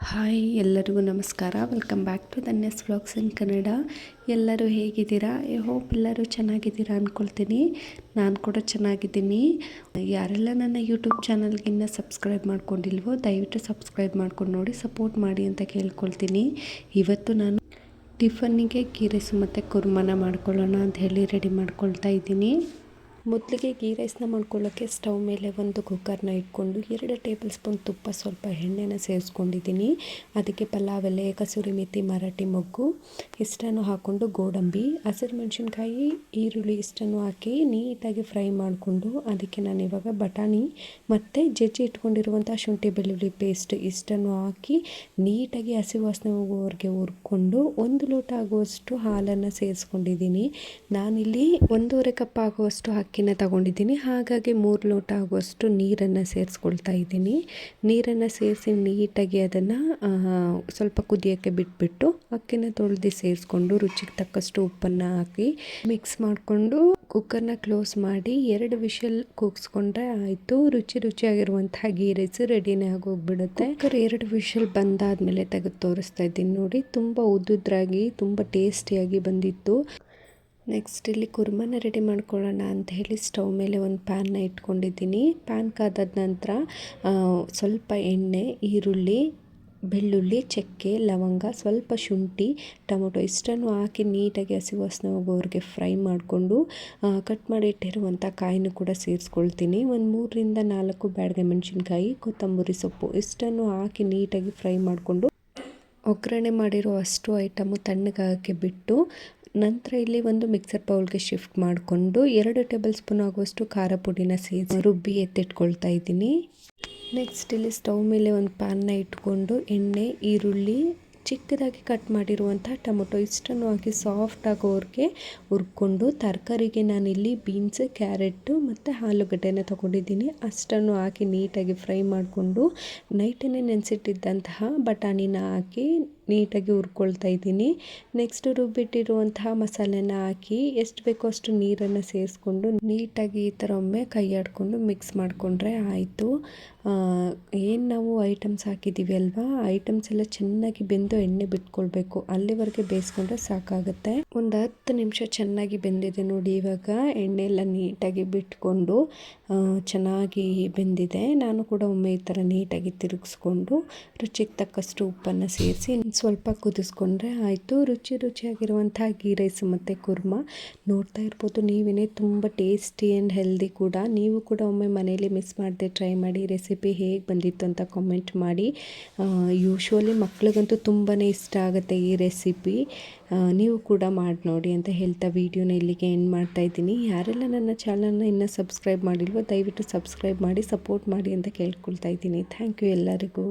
Hi ಎಲ್ಲರಿಗೂ ನಮಸ್ಕಾರ. Welcome back to Dhanya's vlogs in Kannada. ಎಲ್ಲರೂ ಹೇಗಿದ್ದೀರಾ? ಐ ಹೋಪ್ ಎಲ್ಲರೂ ಚೆನ್ನಾಗಿದ್ದೀರಾ ಅಂದ್ಕೊಳ್ತೀನಿ. ನಾನು ಕೂಡ ಚೆನ್ನಾಗಿದ್ದೀನಿ. ಯಾರೆಲ್ಲ ನನ್ನ ಯೂಟ್ಯೂಬ್ ಚಾನಲ್ಗೆ ಇನ್ನೂ ಸಬ್ಸ್ಕ್ರೈಬ್ ಮಾಡ್ಕೊಂಡಿಲ್ವೋ ದಯವಿಟ್ಟು ಸಬ್ಸ್ಕ್ರೈಬ್ ಮಾಡ್ಕೊಂಡು ನೋಡಿ, ಸಪೋರ್ಟ್ ಮಾಡಿ ಅಂತ ಕೇಳ್ಕೊಳ್ತೀನಿ. ಇವತ್ತು ನಾನು ಟಿಫನ್ನಿಗೆ ಗೀ ರೈಸ್ ಮತ್ತು ಕುರ್ಮನ ಮಾಡ್ಕೊಳ್ಳೋಣ ಅಂತ ಹೇಳಿ ರೆಡಿ ಮಾಡ್ಕೊಳ್ತಾ ಇದ್ದೀನಿ. ಮೊದಲಿಗೆ ಗೀ ರೈಸ್ನ ಮಾಡ್ಕೊಳ್ಳೋಕ್ಕೆ ಸ್ಟವ್ ಮೇಲೆ ಒಂದು ಕುಕ್ಕರ್ನ ಇಟ್ಕೊಂಡು 2 ಟೇಬಲ್ ಸ್ಪೂನ್ ತುಪ್ಪ, ಸ್ವಲ್ಪ ಎಣ್ಣೆನ ಸೇರಿಸ್ಕೊಂಡಿದ್ದೀನಿ. ಅದಕ್ಕೆ ಪಲಾವ್ ಎಲೆ, ಕಸೂರಿ ಮೇಥಿ, ಮರಾಠಿ ಮೊಗ್ಗು ಇಷ್ಟನ್ನು ಹಾಕ್ಕೊಂಡು ಗೋಡಂಬಿ, ಹಸಿರು ಮೆಣಸಿನ್ಕಾಯಿ, ಈರುಳ್ಳಿ ಇಷ್ಟನ್ನು ಹಾಕಿ ನೀಟಾಗಿ ಫ್ರೈ ಮಾಡಿಕೊಂಡು ಅದಕ್ಕೆ ನಾನಿವಾಗ ಬಟಾಣಿ ಮತ್ತು ಜಜ್ಜಿ ಇಟ್ಕೊಂಡಿರುವಂಥ ಶುಂಠಿ ಬೆಳ್ಳುಳ್ಳಿ ಪೇಸ್ಟ್ ಇಷ್ಟನ್ನು ಹಾಕಿ ನೀಟಾಗಿ ಹಸಿ ವಾಸನೆ ಹೋಗೋವರೆಗೆ ಹುರ್ಕೊಂಡು 1 ಲೋಟ ಆಗುವಷ್ಟು ಹಾಲನ್ನು ಸೇರಿಸ್ಕೊಂಡಿದ್ದೀನಿ. ನಾನಿಲ್ಲಿ 1.5 ಕಪ್ ಆಗುವಷ್ಟು ಅಕ್ಕಿನ ತಗೊಂಡಿದ್ದೀನಿ, ಹಾಗಾಗಿ 3 ಲೋಟ ಆಗುವಷ್ಟು ನೀರನ್ನು ಸೇರಿಸ್ಕೊಳ್ತಾ ಇದ್ದೀನಿ. ನೀರನ್ನು ಸೇರಿಸಿ ನೀಟಾಗಿ ಅದನ್ನು ಸ್ವಲ್ಪ ಕುದಿಯೋಕ್ಕೆ ಬಿಟ್ಬಿಟ್ಟು ಅಕ್ಕಿನ ತೊಳೆದು ಸೇರಿಸ್ಕೊಂಡು ರುಚಿಗೆ ತಕ್ಕಷ್ಟು ಉಪ್ಪನ್ನು ಹಾಕಿ ಮಿಕ್ಸ್ ಮಾಡಿಕೊಂಡು ಕುಕ್ಕರ್ನ ಕ್ಲೋಸ್ ಮಾಡಿ 2 ವಿಷಲ್ ಕೂಗಿಸ್ಕೊಂಡ್ರೆ ಆಯಿತು. ರುಚಿಯಾಗಿರುವಂತಹ ಗೀ ರೈಸ್ ರೆಡಿನೇ ಆಗೋಗ್ಬಿಡುತ್ತೆ. ಕುಕ್ಕರ್ 2 ವಿಷಲ್ ಬಂದಾದಮೇಲೆ ತೆಗೆದು ತೋರಿಸ್ತಾ ಇದ್ದೀನಿ ನೋಡಿ. ತುಂಬ ಉದ್ದುದ್ರಾಗಿ ತುಂಬ ಟೇಸ್ಟಿಯಾಗಿ ಬಂದಿತ್ತು. ನೆಕ್ಸ್ಟ್ ಇಲ್ಲಿ ಕುರ್ಮನ ರೆಡಿ ಮಾಡ್ಕೊಳ್ಳೋಣ ಅಂತ ಹೇಳಿ ಸ್ಟವ್ ಮೇಲೆ ಒಂದು ಪ್ಯಾನ್ನ ಇಟ್ಕೊಂಡಿದ್ದೀನಿ. ಪ್ಯಾನ್ ಕಾದಾದ ನಂತರ ಸ್ವಲ್ಪ ಎಣ್ಣೆ, ಈರುಳ್ಳಿ, ಬೆಳ್ಳುಳ್ಳಿ, ಚಕ್ಕೆ, ಲವಂಗ, ಸ್ವಲ್ಪ ಶುಂಠಿ, ಟೊಮೊಟೊ ಇಷ್ಟನ್ನು ಹಾಕಿ ನೀಟಾಗಿ ಹಸಿ ವಾಸನೆ ಹೋಗೋವರೆಗೆ ಫ್ರೈ ಮಾಡಿಕೊಂಡು ಕಟ್ ಮಾಡಿ ಇಟ್ಟಿರುವಂಥ ಕಾಯಿನೂ ಕೂಡ ಸೇರಿಸ್ಕೊಳ್ತೀನಿ. ಒಂದು 3ರಿಂದ 4 ಬ್ಯಾಡಗೆ ಮೆಣಸಿನ್ಕಾಯಿ, ಕೊತ್ತಂಬರಿ ಸೊಪ್ಪು ಇಷ್ಟನ್ನು ಹಾಕಿ ನೀಟಾಗಿ ಫ್ರೈ ಮಾಡಿಕೊಂಡು ಒಗ್ಗರಣೆ ಮಾಡಿರೋ ಅಷ್ಟು ಐಟಮು ತಣ್ಣಗಾಗಕ್ಕೆ ಬಿಟ್ಟು ನಂತರ ಇಲ್ಲಿ ಒಂದು ಮಿಕ್ಸರ್ ಬೌಲ್ಗೆ ಶಿಫ್ಟ್ ಮಾಡಿಕೊಂಡು 2 ಟೇಬಲ್ ಸ್ಪೂನ್ ಆಗುವಷ್ಟು ಖಾರ ಪುಡಿನ ಸೇರಿಸಿ ರುಬ್ಬಿ ಎತ್ತಿಟ್ಕೊಳ್ತಾ ಇದ್ದೀನಿ. ನೆಕ್ಸ್ಟ್ ಇಲ್ಲಿ ಸ್ಟವ್ ಮೇಲೆ ಒಂದು ಪ್ಯಾನ್ನ ಇಟ್ಕೊಂಡು ಎಣ್ಣೆ, ಈರುಳ್ಳಿ, ಚಿಕ್ಕದಾಗಿ ಕಟ್ ಮಾಡಿರುವಂಥ ಟೊಮೊಟೊ ಇಷ್ಟನ್ನು ಹಾಕಿ ಸಾಫ್ಟ್ ಆಗೋವರೆಗೆ ಹುರ್ಕೊಂಡು ತರಕಾರಿಗೆ ನಾನಿಲ್ಲಿ ಬೀನ್ಸ್, ಕ್ಯಾರೆಟು ಮತ್ತು ಆಲೂಗಡ್ಡೆನ ತೊಗೊಂಡಿದ್ದೀನಿ. ಅಷ್ಟನ್ನು ಹಾಕಿ ನೀಟಾಗಿ ಫ್ರೈ ಮಾಡಿಕೊಂಡು ನೈಟನ್ನೇ ನೆನೆಸಿಟ್ಟಿದ್ದಂತಹ ಬಟಾಣಿನ ಹಾಕಿ ನೀಟಾಗಿ ಹುರ್ಕೊಳ್ತಾ ಇದ್ದೀನಿ. ನೆಕ್ಸ್ಟ್ ರುಬ್ಬಿಟ್ಟಿರುವಂತಹ ಮಸಾಲೆನ ಹಾಕಿ ಎಷ್ಟು ಬೇಕೋ ಅಷ್ಟು ನೀರನ್ನು ಸೇರಿಸ್ಕೊಂಡು ನೀಟಾಗಿ ಈ ಥರ ಒಮ್ಮೆ ಕೈ ಆಡಿಕೊಂಡು ಮಿಕ್ಸ್ ಮಾಡಿಕೊಂಡ್ರೆ ಆಯಿತು. ಏನು ನಾವು ಐಟಮ್ಸ್ ಹಾಕಿದ್ದೀವಿ ಅಲ್ವಾ, ಐಟಮ್ಸ್ ಎಲ್ಲ ಚೆನ್ನಾಗಿ ಬೆಂದು ಎಣ್ಣೆ ಬಿಟ್ಕೊಳ್ಬೇಕು. ಅಲ್ಲಿವರೆಗೆ ಬೇಯಿಸ್ಕೊಂಡ್ರೆ ಸಾಕಾಗುತ್ತೆ. ಒಂದು 10 ನಿಮಿಷ ಚೆನ್ನಾಗಿ ಬೆಂದಿದೆ ನೋಡಿ. ಇವಾಗ ಎಣ್ಣೆ ಎಲ್ಲ ನೀಟಾಗಿ ಬಿಟ್ಕೊಂಡು ಚೆನ್ನಾಗಿ ಬೆಂದಿದೆ. ನಾನು ಕೂಡ ಒಮ್ಮೆ ಈ ಥರ ನೀಟಾಗಿ ತಿರುಗಿಸ್ಕೊಂಡು ರುಚಿಗೆ ತಕ್ಕಷ್ಟು ಉಪ್ಪನ್ನು ಸೇರಿಸಿ ಸ್ವಲ್ಪ ಕುದಿಸ್ಕೊಂಡ್ರೆ ಆಯಿತು. ರುಚಿಯಾಗಿರುವಂಥ ಗೀ ರೈಸ್ ಮತ್ತು ಕುರ್ಮ ನೋಡ್ತಾ ಇರ್ಬೋದು ನೀವೇ. ತುಂಬ ಟೇಸ್ಟಿ ಆ್ಯಂಡ್ ಹೆಲ್ದಿ ಕೂಡ. ನೀವು ಕೂಡ ಒಮ್ಮೆ ಮನೇಲಿ ಮಿಸ್ ಮಾಡದೆ ಟ್ರೈ ಮಾಡಿ. ರೆಸಿಪಿ ಹೇಗೆ ಬಂದಿತ್ತು ಅಂತ ಕಾಮೆಂಟ್ ಮಾಡಿ. ಯೂಶ್ವಲಿ ಮಕ್ಳಿಗಂತೂ ತುಂಬಾ ಇಷ್ಟ ಆಗುತ್ತೆ ಈ ರೆಸಿಪಿ. ನೀವು ಕೂಡ ಮಾಡಿ ನೋಡಿ ಅಂತ ಹೇಳ್ತಾ ವಿಡಿಯೋನ ಇಲ್ಲಿಗೆ ಎಂಡ್ ಮಾಡ್ತಾ ಇದ್ದೀನಿ. ಯಾರೆಲ್ಲ ನನ್ನ ಚಾನಲ್ನ ಇನ್ನೂ ಸಬ್ಸ್ಕ್ರೈಬ್ ಮಾಡಿಲ್ವೋ ದಯವಿಟ್ಟು ಸಬ್ಸ್ಕ್ರೈಬ್ ಮಾಡಿ, ಸಪೋರ್ಟ್ ಮಾಡಿ ಅಂತ ಕೇಳ್ಕೊಳ್ತಾ ಇದ್ದೀನಿ. ಥ್ಯಾಂಕ್ ಯು ಎಲ್ಲರಿಗೂ.